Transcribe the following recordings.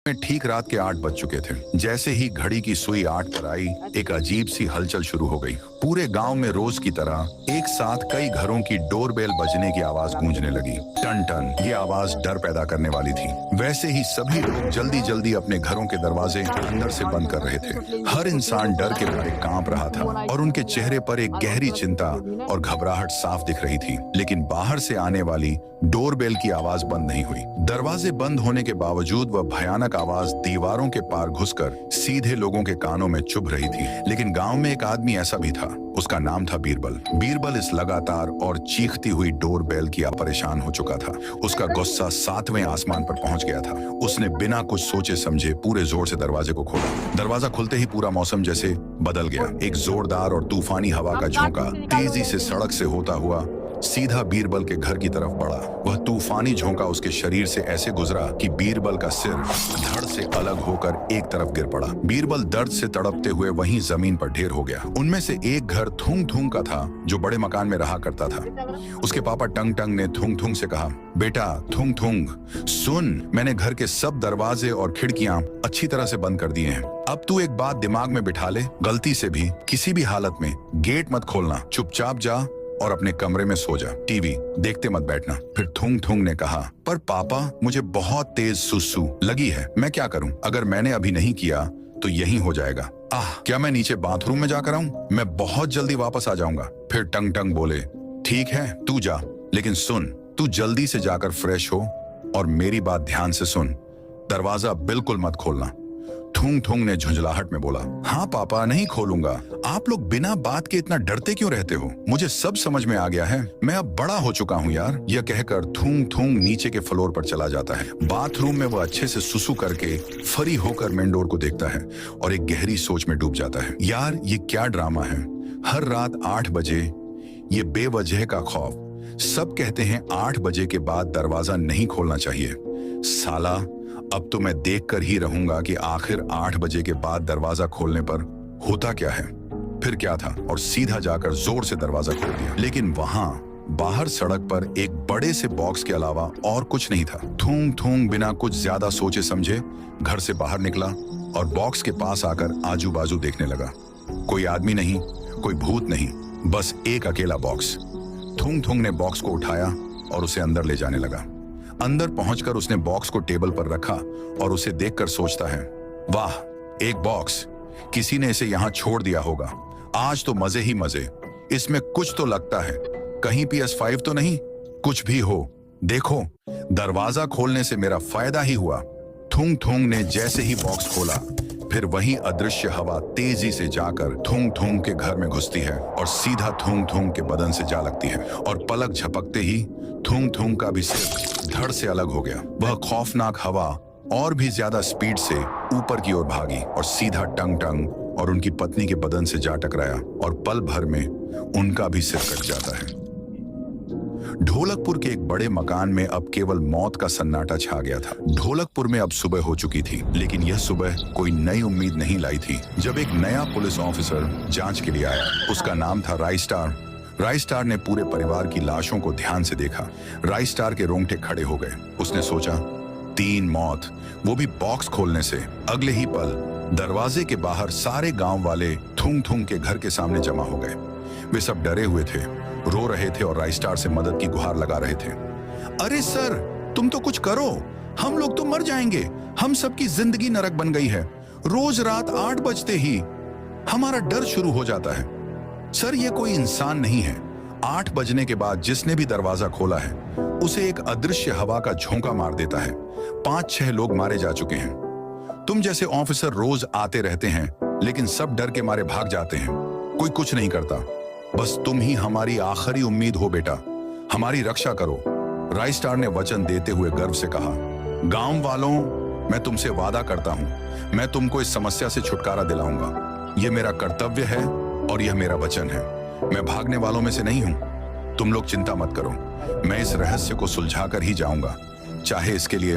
में ठीक रात के 8 बज चुके थे। जैसे ही घड़ी की सुई 8 पर आई, एक अजीब सी हलचल शुरू हो गई। पूरे गांव में रोज की तरह एक साथ कई घरों की डोरबेल बजने की आवाज गूंजने लगी। टन टन, ये आवाज डर पैदा करने वाली थी। वैसे ही सभी लोग जल्दी जल्दी अपने घरों के दरवाजे अंदर से बंद कर रहे थे। हर इंसान डर के मारे कांप रहा था और उनके चेहरे पर एक गहरी चिंता और घबराहट साफ दिख रही थी। लेकिन बाहर से आने वाली डोरबेल की आवाज बंद नहीं हुई। दरवाजे बंद होने के बावजूद वह भयानक आवाज दीवारों के पार घुसकर सीधे लोगों के कानों में चुभ रही थी। लेकिन गांव में एक आदमी ऐसा भी था। उसका नाम था बीरबल। बीरबल इस लगातार और चीखती हुई डोरबेल की परेशान हो चुका था। उसका गुस्सा 7वें आसमान पर पहुंच गया था। उसने बिना कुछ सोचे समझे पूरे जोर से दरवाजे को खोला। दरवाजा खुलते ही पूरा मौसम जैसे बदल गया। एक जोरदार और तूफानी हवा का झोंका तेजी से सड़क से होता हुआ सीधा बीरबल के घर की तरफ बढ़ा। वह तूफानी झोंका उसके शरीर से ऐसे गुजरा कि बीरबल का सिर धड़ से अलग होकर एक तरफ गिर पड़ा। बीरबल दर्द से तड़पते हुए वहीं जमीन पर ढेर हो गया। उनमें से एक घर थुंग थुंग का था, जो बड़े मकान में रहा करता था। उसके पापा टंग टंग ने थुंग थुंग से कहा, बेटा थुंग थुंग सुन, मैंने घर के सब दरवाजे और खिड़कियां अच्छी तरह से बंद कर दिए हैं। अब तू एक बात दिमाग में बिठा ले, गलती से भी किसी भी हालत में गेट मत खोलना। चुपचाप जा और अपने कमरे में सो जा। टीवी देखते मत बैठना। फिर थुंग थुंग ने कहा, पर पापा मुझे बहुत तेज सुसु लगी है, मैं क्या करूं? अगर मैंने अभी नहीं किया तो यही हो जाएगा। क्या मैं नीचे बाथरूम में जाकर आऊं? मैं बहुत जल्दी वापस आ जाऊंगा। फिर टंग टंग बोले, ठीक है तू जा, लेकिन सुन, तू जल्दी से जाकर फ्रेश हो और मेरी बात ध्यान से सुन, दरवाजा बिल्कुल मत खोलना। थुंग थुंग ने झुंझलाहट में बोला, हाँ पापा नहीं खोलूंगा। आप लोग बिना बात के इतना डरते क्यों रहते हो? मुझे सब समझ में आ गया है, मैं अब बड़ा हो चुका हूँ यार। यह कहकर थुंग थुंग नीचे के फ्लोर पर चला जाता है। बाथरूम में वह अच्छे से सुसु करके फरी होकर मेन डोर को देखता है और एक गहरी सोच में डूब जाता है। यार ये क्या ड्रामा है? हर रात 8 बजे ये बेवजह का खौफ। सब कहते हैं 8 बजे के बाद दरवाजा नहीं खोलना चाहिए। साला, अब तो मैं देखकर ही रहूंगा कि आखिर 8 बजे के बाद दरवाजा खोलने पर होता क्या है। फिर क्या था, और सीधा जाकर जोर से दरवाजा खोल दिया। लेकिन वहां बाहर सड़क पर एक बड़े से बॉक्स के अलावा और कुछ नहीं था। थूंग थूंग बिना कुछ ज्यादा सोचे समझे घर से बाहर निकला और बॉक्स के पास आकर आजू बाजू देखने लगा। कोई आदमी नहीं, कोई भूत नहीं, बस एक अकेला बॉक्स। थूंग थूंग ने बॉक्स को उठाया और उसे अंदर ले जाने लगा। अंदर पहुंचकर उसने बॉक्स को टेबल पर रखा और उसे देखकर सोचता है, वाह एक बॉक्स, किसी ने इसे यहां छोड़ दिया होगा। आज तो मजे ही मजे, इसमें कुछ तो लगता है, कहीं PS5 तो नहीं? कुछ भी हो, देखो दरवाजा खोलने से मेरा फायदा ही हुआ। थुंग थुंग ने जैसे ही बॉक्स खोला, फिर वही अदृश्य हवा तेजी से जाकर थुंग थुंग के घर में घुसती है और सीधा थुंग थुंग के बदन से जा लगती है और पलक झपकते ही थुंग थुंग का भी सिर धड़ से अलग हो गया। वह खौफनाक हवा और भी ज्यादा स्पीड से ऊपर की ओर भागी और सीधा टंग टंग और उनकी पत्नी के बदन से जा टकराया और पल भर में उनका भी सिर कट जाता है। ढोलकपुर के एक बड़े मकान में अब केवल मौत का सन्नाटा छा गया था। ढोलकपुर में अब सुबह हो चुकी थी, लेकिन यह सुबह कोई नई उम्मीद नहीं लाई थी। जब एक नया पुलिस ऑफिसर जांच के लिए आया, उसका नाम था राइस्टार। राइस्टार ने पूरे परिवार की लाशों को ध्यान से देखा। राइस्टार के रोंगटे खड़े हो गए। उसने सोचा, 3 मौत, वो भी बॉक्स खोलने से। अगले ही पल दरवाजे के बाहर सारे गांव वाले थुंग थुंग के घर के सामने जमा हो गए। वे सब डरे हुए थे, रो रहे थे और राइस्टार से मदद की गुहार लगा रहे थे। अरे सर, तुम तो कुछ करो, हम लोग तो मर जाएंगे। हम सबकी जिंदगी नरक बन गई है। रोज रात 8 बजते ही हमारा डर शुरू हो जाता है। सर ये कोई इंसान नहीं है। 8 बजने के बाद जिसने भी दरवाजा खोला है, उसे एक अदृश्य हवा का झोंका मार देता है। 5-6 लोग मारे जा चुके हैं। तुम जैसे ऑफिसर रोज आते रहते हैं, लेकिन सब डर के मारे भाग जाते हैं। कोई कुछ नहीं करता। बस तुम ही हमारी आखिरी उम्मीद हो बेटा, हमारी रक्षा करो। राइस्टार ने वचन देते हुए गर्व से कहा, गांव वालों, मैं तुमसे वादा करता हूं, मैं तुमको इस समस्या से छुटकारा दिलाऊंगा। यह मेरा कर्तव्य है और यह मेरा वचन है। मैं भागने वालों में से नहीं हूं। तुम लोग चिंता मत करो, मैं इस रहस्य को सुलझाकर ही जाऊंगा, चाहे इसके लिए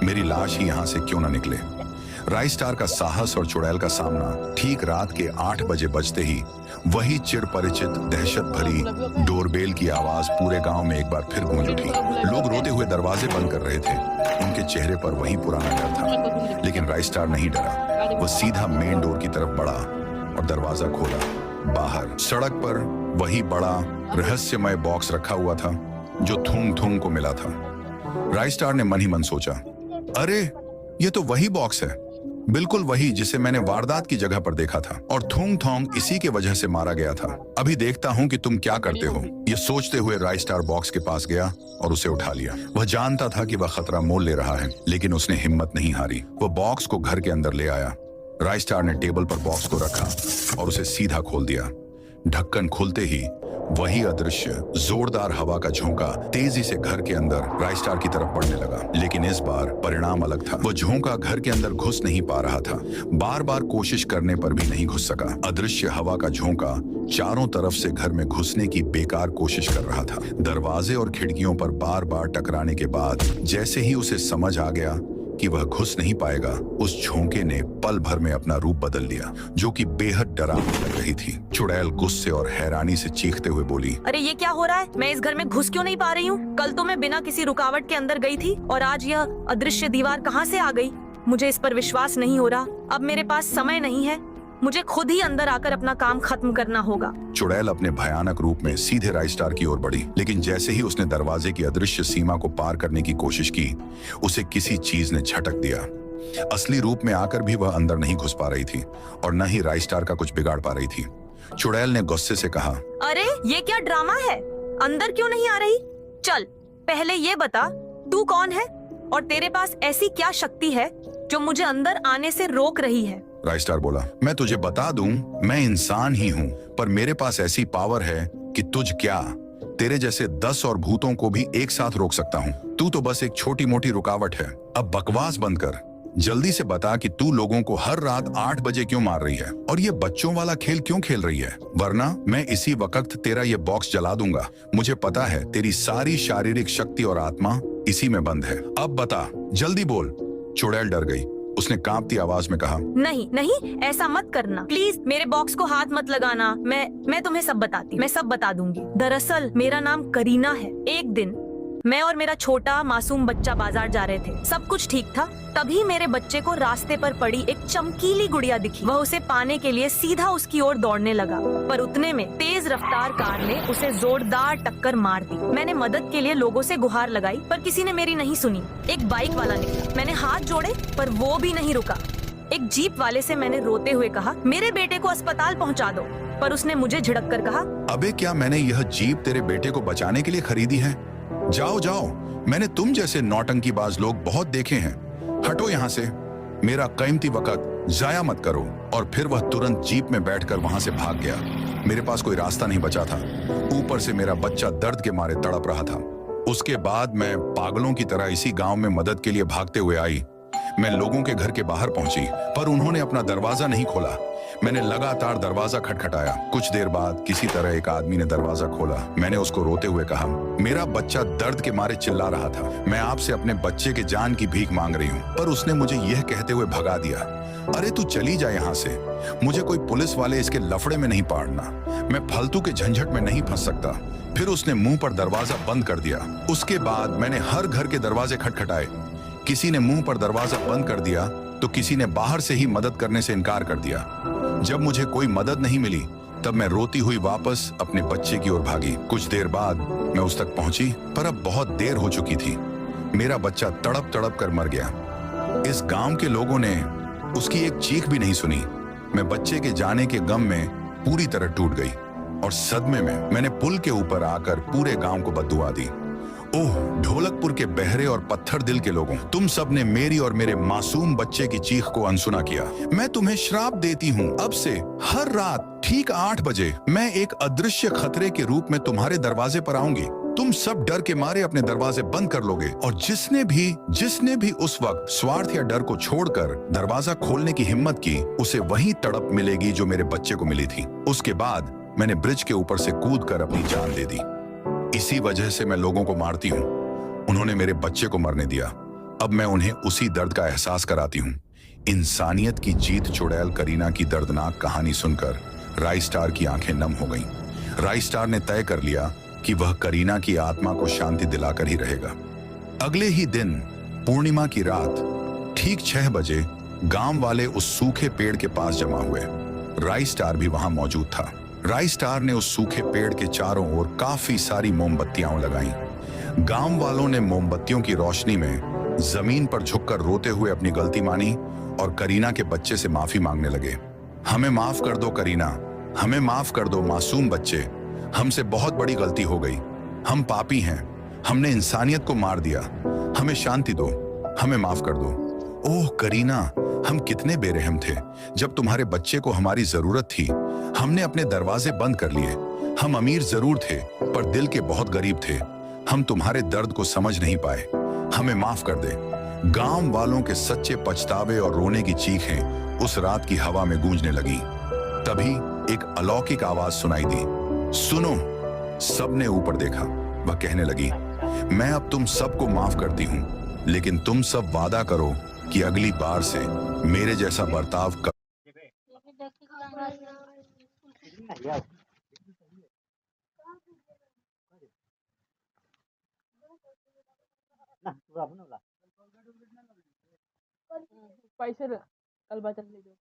मेरी लाश ही यहां से क्यों ना निकले। राइस्टार का साहस और चुड़ैल का सामना ठीक रात के 8 बजे बजते ही वही चिर परिचित दहशत भरी डोरबेल की आवाज पूरे गांव में एक बार फिर गूंज उठी। लोग रोते हुए दरवाजे बंद कर रहे थे। उनके चेहरे पर वही पुराना डर था। लेकिन राइस्टार नहीं डरा। वो सीधा मेन डोर की तरफ बढ़ा और दरवाजा खोला। बाहर सड़क पर वही बड़ा रहस्यमय बॉक्स रखा हुआ था जो थूंग थूंग को मिला था। राइस्टार ने मन ही मन सोचा, अरे ये तो वही बॉक्स है, बिल्कुल वही जिसे मैंने वारदात की जगह पर देखा था, और थूंग थोंग इसी के वजह से मारा गया था। अभी देखता हूं कि तुम क्या करते हो। ये सोचते हुए राइस्टार बॉक्स के पास गया और उसे उठा लिया। वह जानता था कि वह खतरा मोल ले रहा है, लेकिन उसने हिम्मत नहीं हारी। वह बॉक्स को घर के अंदर ले आया। राइस्टार ने टेबल पर बॉक्स को रखा और उसे सीधा खोल दिया। ढक्कन खुलते ही वही अदृश्य जोरदार हवा का झोंका तेजी से घर के अंदर राइस्टार की तरफ बढ़ने लगा। लेकिन इस बार परिणाम अलग था। वो झोंका घर के अंदर घुस नहीं पा रहा था। बार बार कोशिश करने पर भी नहीं घुस सका। अदृश्य हवा का झोंका चारों तरफ से घर में घुसने की बेकार कोशिश कर रहा था। दरवाजे और खिड़कियों पर बार बार टकराने के बाद जैसे ही उसे समझ आ गया कि वह घुस नहीं पाएगा, उस झोंके ने पल भर में अपना रूप बदल लिया, जो कि बेहद डरावनी लग रही थी। चुड़ैल गुस्से और हैरानी से चीखते हुए बोली, अरे ये क्या हो रहा है? मैं इस घर में घुस क्यों नहीं पा रही हूँ? कल तो मैं बिना किसी रुकावट के अंदर गई थी और आज यह अदृश्य दीवार कहाँ से आ गई? मुझे इस पर विश्वास नहीं हो रहा। अब मेरे पास समय नहीं है, मुझे खुद ही अंदर आकर अपना काम खत्म करना होगा। चुड़ैल अपने भयानक रूप में सीधे राइस्टार की ओर बढ़ी, लेकिन जैसे ही उसने दरवाजे की अदृश्य सीमा को पार करने की कोशिश की, उसे किसी चीज ने झटक दिया। असली रूप में आकर भी वह अंदर नहीं घुस पा रही थी और न ही राइस्टार का कुछ बिगाड़ पा रही थी। चुड़ैल ने गुस्से से कहा, अरे ये क्या ड्रामा है? अंदर क्यों नहीं आ रही? चल पहले ये बता, तू कौन है और तेरे पास ऐसी क्या शक्ति है जो मुझे अंदर आने से रोक रही है? राइस्टार बोला, मैं तुझे बता दूं, मैं इंसान ही हूँ, पर मेरे पास ऐसी पावर है कि तुझ क्या, तेरे जैसे 10 और भूतों को भी एक साथ रोक सकता हूँ। तू तो बस एक छोटी मोटी रुकावट है। अब बकवास बंद कर, जल्दी से बता कि तू लोगों को हर रात 8 बजे क्यों मार रही है और ये बच्चों वाला खेल क्यों खेल रही है, वरना मैं इसी वक्त तेरा ये बॉक्स जला दूंगा। मुझे पता है तेरी सारी शारीरिक शक्ति और आत्मा इसी में बंद है। अब बता, जल्दी बोल। चुड़ैल डर गई। उसने कांपती आवाज में कहा, नहीं नहीं, ऐसा मत करना प्लीज, मेरे बॉक्स को हाथ मत लगाना। मैं तुम्हें सब बताती, मैं सब बता दूंगी। दरअसल मेरा नाम करीना है। एक दिन मैं और मेरा छोटा मासूम बच्चा बाजार जा रहे थे। सब कुछ ठीक था, तभी मेरे बच्चे को रास्ते पर पड़ी एक चमकीली गुड़िया दिखी। वह उसे पाने के लिए सीधा उसकी ओर दौड़ने लगा, पर उतने में तेज रफ्तार कार ने उसे जोरदार टक्कर मार दी। मैंने मदद के लिए लोगों से गुहार लगाई, पर किसी ने मेरी नहीं सुनी। एक बाइक वाला निकला, मैंने हाथ जोड़े पर वो भी नहीं रुका। एक जीप वाले से मैंने रोते हुए कहा, मेरे बेटे को अस्पताल पहुँचा दो, पर उसने मुझे झिड़क कर कहा, अबे क्या मैंने यह जीप तेरे बेटे को बचाने के लिए खरीदी है? जाओ जाओ, मैंने तुम जैसे नौटंकीबाज लोग बहुत देखे हैं। हटो यहाँ से, मेरा कीमती वक्त जाया मत करो। और फिर वह तुरंत जीप में बैठकर वहां से भाग गया। मेरे पास कोई रास्ता नहीं बचा था। ऊपर से मेरा बच्चा दर्द के मारे तड़प रहा था। उसके बाद मैं पागलों की तरह इसी गांव में मदद के लिए भागते हुए आई। मैं लोगों के घर के बाहर पहुंची, पर उन्होंने अपना दरवाजा नहीं खोला। मैंने लगातार दरवाजा खटखटाया। कुछ देर बाद किसी तरह एक आदमी ने दरवाजा खोला। मैंने उसको रोते हुए कहा, मेरा बच्चा दर्द के मारे चिल्ला रहा था, मैं आपसे अपने बच्चे के जान की भीख मांग रही हूँ। पर उसने मुझे यह कहते हुए भगा दिया, अरे तू चली जा यहाँ से, मुझे कोई पुलिस वाले इसके लफड़े में नहीं पाड़ना, मैं फालतू के झंझट में नहीं फंस सकता। फिर उसने मुंह पर दरवाजा बंद कर दिया। उसके बाद मैंने हर घर के दरवाजे खटखटाए। किसी ने मुंह पर दरवाजा बंद कर दिया तो किसी ने बाहर से ही मदद करने से इनकार कर दिया। जब मुझे कोई मदद नहीं मिली, तब मैं रोती हुई वापस अपने बच्चे की ओर भागी। कुछ देर बाद मैं उस तक पहुंची, पर अब बहुत देर हो चुकी थी। मेरा बच्चा तड़प तड़प कर मर गया। इस गांव के लोगों ने उसकी एक चीख भी नहीं सुनी। मैं बच्चे के जाने के गम में पूरी तरह टूट गई और सदमे में मैंने पुल के ऊपर आकर पूरे गांव को बद्दुआ दी। ओह, ढोलकपुर के बहरे और पत्थर दिल के लोगों, तुम सब ने मेरी और मेरे मासूम बच्चे की चीख को अनसुना किया। मैं तुम्हें श्राप देती हूँ, अब से हर रात ठीक 8 बजे मैं एक अदृश्य खतरे के रूप में तुम्हारे दरवाजे पर आऊंगी। तुम सब डर के मारे अपने दरवाजे बंद कर लोगे और जिसने भी उस वक्त स्वार्थ या डर को छोड़कर दरवाजा खोलने की हिम्मत की, उसे वही तड़प मिलेगी जो मेरे बच्चे को मिली थी। उसके बाद मैंने ब्रिज के ऊपर से कूदकर अपनी जान दे दी। इसी वजह से मैं लोगों को मारती हूँ। उन्होंने मेरे बच्चे को मरने दिया, अब मैं उन्हें उसी दर्द का एहसास कराती हूँ। इंसानियत की जीत चुड़ैल करीना की दर्दनाक कहानी सुनकर राइस्टार की आंखें नम हो गईं। राइस्टार ने तय कर लिया कि वह करीना की आत्मा को शांति दिलाकर ही रहेगा। अगले ही दिन पूर्णिमा की रात ठीक 6 बजे गांव वाले उस सूखे पेड़ के पास जमा हुए। राई स्टार भी वहां मौजूद था। राई स्टार ने उस सूखे पेड़ के चारों ओर काफी सारी मोमबत्तियां लगाईं। गांव वालों ने मोमबत्तियों की रोशनी में जमीन पर झुककर रोते हुए अपनी गलती मानी और करीना के बच्चे से माफी मांगने लगे। हमें माफ कर दो करीना, हमें माफ कर दो मासूम बच्चे, हमसे बहुत बड़ी गलती हो गई, हम पापी हैं, हमने इंसानियत को मार दिया, हमें शांति दो, हमें माफ कर दो। ओह करीना, हम कितने बेरहम थे। जब तुम्हारे बच्चे को हमारी जरूरत थी हमने अपने दरवाजे बंद कर लिए। हम अमीर जरूर थे पर दिल के बहुत गरीब थे। हम तुम्हारे दर्द को समझ नहीं पाए, हमें माफ कर दे। गांव वालों के सच्चे पछतावे और रोने की चीखें उस रात की हवा में गूंजने लगी। तभी एक अलौकिक आवाज सुनाई दी। सुनो। सबने ऊपर देखा। वह कहने लगी, मैं अब तुम सबको माफ करती हूं, लेकिन तुम सब वादा करो कि अगली बार से मेरे जैसा बर्ताव कर। पैसे कल बचत ले जाओ।